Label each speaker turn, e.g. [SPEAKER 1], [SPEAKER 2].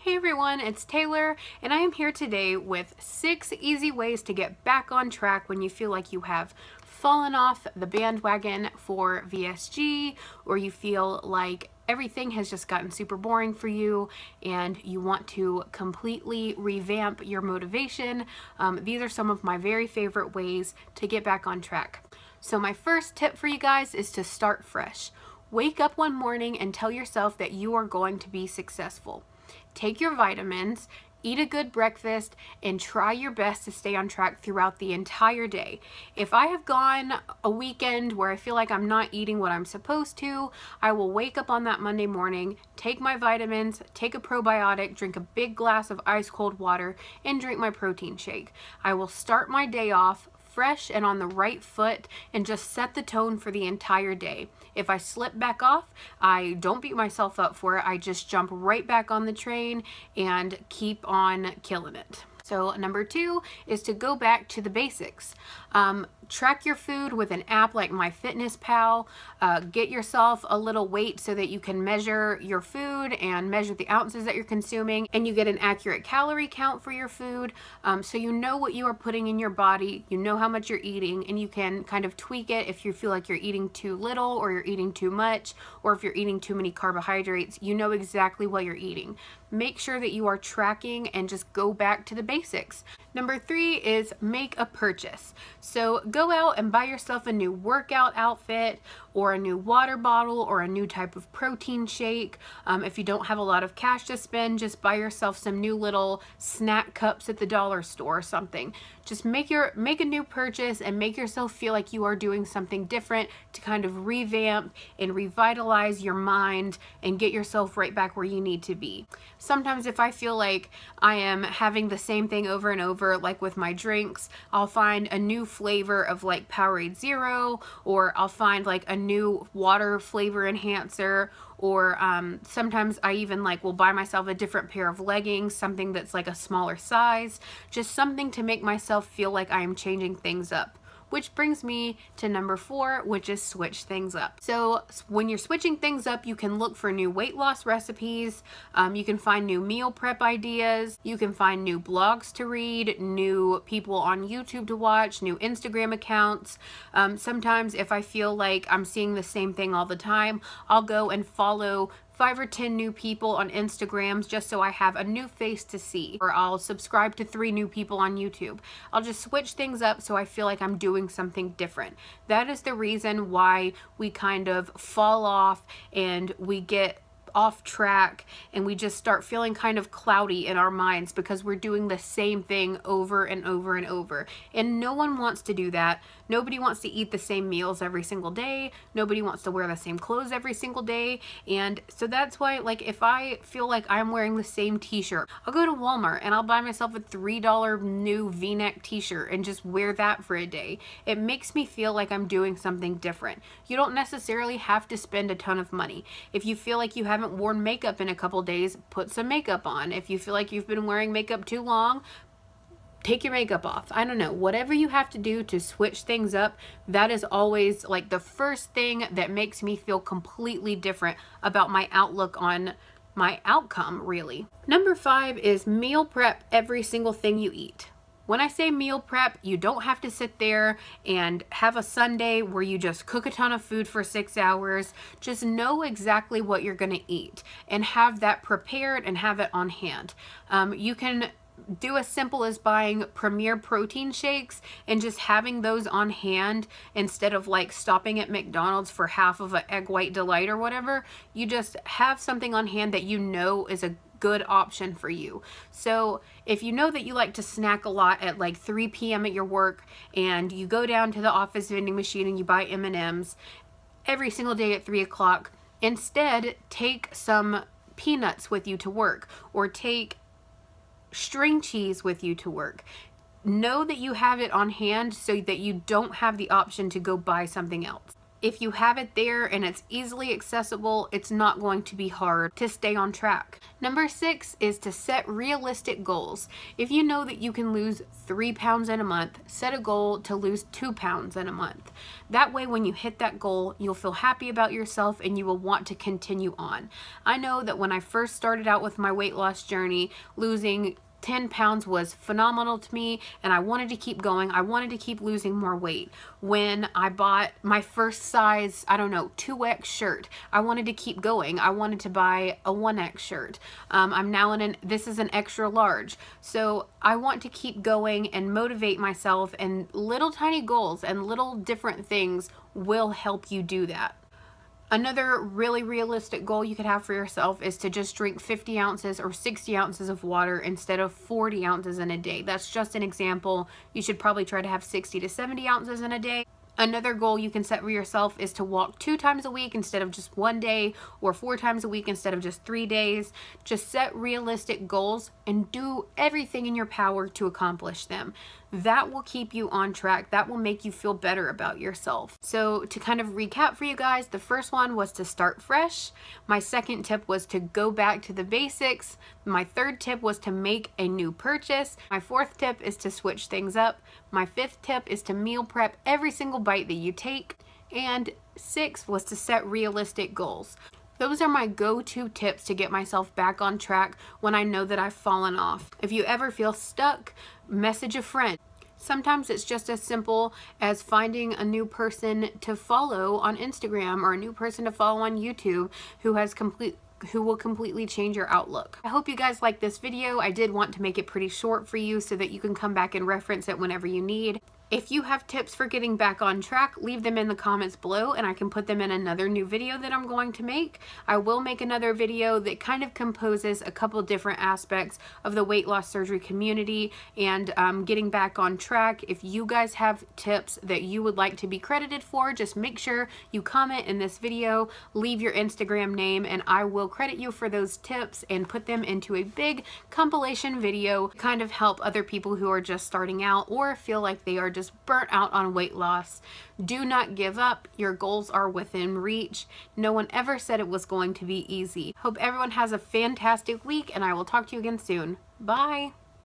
[SPEAKER 1] Hey everyone, it's Taylor, and I am here today with 6 easy ways to get back on track when you feel like you have fallen off the bandwagon for VSG, or you feel like everything has just gotten super boring for you and you want to completely revamp your motivation. These are some of my very favorite ways to get back on track. So my first tip for you guys is to start fresh. Wake up one morning and tell yourself that you are going to be successful. Take your vitamins, eat a good breakfast, and try your best to stay on track throughout the entire day. If I have gone a weekend where I feel like I'm not eating what I'm supposed to, I will wake up on that Monday morning, take my vitamins, take a probiotic, drink a big glass of ice cold water, and drink my protein shake. I will start my day off fresh and on the right foot and just set the tone for the entire day. If I slip back off, I don't beat myself up for it. I just jump right back on the train and keep on killing it. So number 2 is to go back to the basics. Track your food with an app like MyFitnessPal. Get yourself a little weight so that you can measure your food and measure the ounces that you're consuming, and you get an accurate calorie count for your food, so you know what you are putting in your body, you know how much you're eating, and you can kind of tweak it if you feel like you're eating too little or you're eating too much, or if you're eating too many carbohydrates. You know exactly what you're eating. Make sure that you are tracking and just go back to the basics. Number 3 is make a purchase. So go out and buy yourself a new workout outfit, or a new water bottle, or a new type of protein shake. If you don't have a lot of cash to spend, just buy yourself some new little snack cups at the dollar store or something. Just make a new purchase and make yourself feel like you are doing something different to kind of revamp and revitalize your mind and get yourself right back where you need to be. Sometimes if I feel like I am having the same thing over and over, like with my drinks, I'll find a new flavor of like Powerade Zero, or I'll find like a new water flavor enhancer, or sometimes I even will buy myself a different pair of leggings, something that's like a smaller size, just something to make myself feel like I am changing things up. Which brings me to number 4, which is switch things up. So when you're switching things up, you can look for new weight loss recipes, you can find new meal prep ideas, you can find new blogs to read, new people on YouTube to watch, new Instagram accounts. Sometimes if I feel like I'm seeing the same thing all the time, I'll go and follow 5 or 10 new people on Instagrams just so I have a new face to see, or I'll subscribe to 3 new people on YouTube. I'll just switch things up so I feel like I'm doing something different. That is the reason why we kind of fall off and we get off track and we just start feeling kind of cloudy in our minds, because we're doing the same thing over and over and over. And no one wants to do that. Nobody wants to eat the same meals every single day. Nobody wants to wear the same clothes every single day. And so that's why, if I feel like I'm wearing the same t-shirt, I'll go to Walmart and I'll buy myself a $3 new V-neck t-shirt and just wear that for a day. It makes me feel like I'm doing something different. You don't necessarily have to spend a ton of money. If you feel like you haven't worn makeup in a couple days, put some makeup on. If you feel like you've been wearing makeup too long, take your makeup off. I don't know, whatever you have to do to switch things up, that is always the first thing that makes me feel completely different about my outlook on my outcome, really. Number 5 is meal prep every single thing you eat. When I say meal prep, you don't have to sit there and have a Sunday where you just cook a ton of food for 6 hours. Just know exactly what you're going to eat and have that prepared and have it on hand. You can do as simple as buying Premier protein shakes and just having those on hand instead of stopping at McDonald's for half of an egg white delight or whatever. You just have something on hand that you know is a good option for you. So if you know that you like to snack a lot at 3 p.m. at your work, and you go down to the office vending machine and you buy M&Ms every single day at 3 o'clock, instead take some peanuts with you to work, or take string cheese with you to work. Know that you have it on hand so that you don't have the option to go buy something else. If you have it there and it's easily accessible, it's not going to be hard to stay on track. Number 6 is to set realistic goals. If you know that you can lose 3 pounds in a month, set a goal to lose 2 pounds in a month. That way, when you hit that goal, you'll feel happy about yourself and you will want to continue on. I know that when I first started out with my weight loss journey, losing 10 pounds was phenomenal to me, and I wanted to keep going. I wanted to keep losing more weight. When I bought my first size, I don't know, 2X shirt, I wanted to keep going. I wanted to buy a 1X shirt. I'm now this is an extra large. So I want to keep going and motivate myself, and little tiny goals and little different things will help you do that. Another really realistic goal you could have for yourself is to just drink 50 ounces or 60 ounces of water instead of 40 ounces in a day. That's just an example. You should probably try to have 60 to 70 ounces in a day. Another goal you can set for yourself is to walk 2 times a week instead of just 1 day, or 4 times a week instead of just 3 days. Just set realistic goals and do everything in your power to accomplish them. That will keep you on track. That will make you feel better about yourself. So to kind of recap for you guys, the first one was to start fresh. My second tip was to go back to the basics. My third tip was to make a new purchase. My fourth tip is to switch things up. My fifth tip is to meal prep every single bite that you take. And 6 was to set realistic goals. Those are my go-to tips to get myself back on track when I know that I've fallen off. If you ever feel stuck, message a friend. Sometimes it's just as simple as finding a new person to follow on Instagram or a new person to follow on YouTube who will completely change your outlook. I hope you guys like this video. I did want to make it pretty short for you so that you can come back and reference it whenever you need. If you have tips for getting back on track, leave them in the comments below and I can put them in another new video that I'm going to make. I will make another video that kind of composes a couple different aspects of the weight loss surgery community and getting back on track. If you guys have tips that you would like to be credited for, just make sure you comment in this video, leave your Instagram name, and I will credit you for those tips and put them into a big compilation video to kind of help other people who are just starting out or feel like they are just burnt out on weight loss. Do not give up. Your goals are within reach. No one ever said it was going to be easy. Hope everyone has a fantastic week, and I will talk to you again soon. Bye.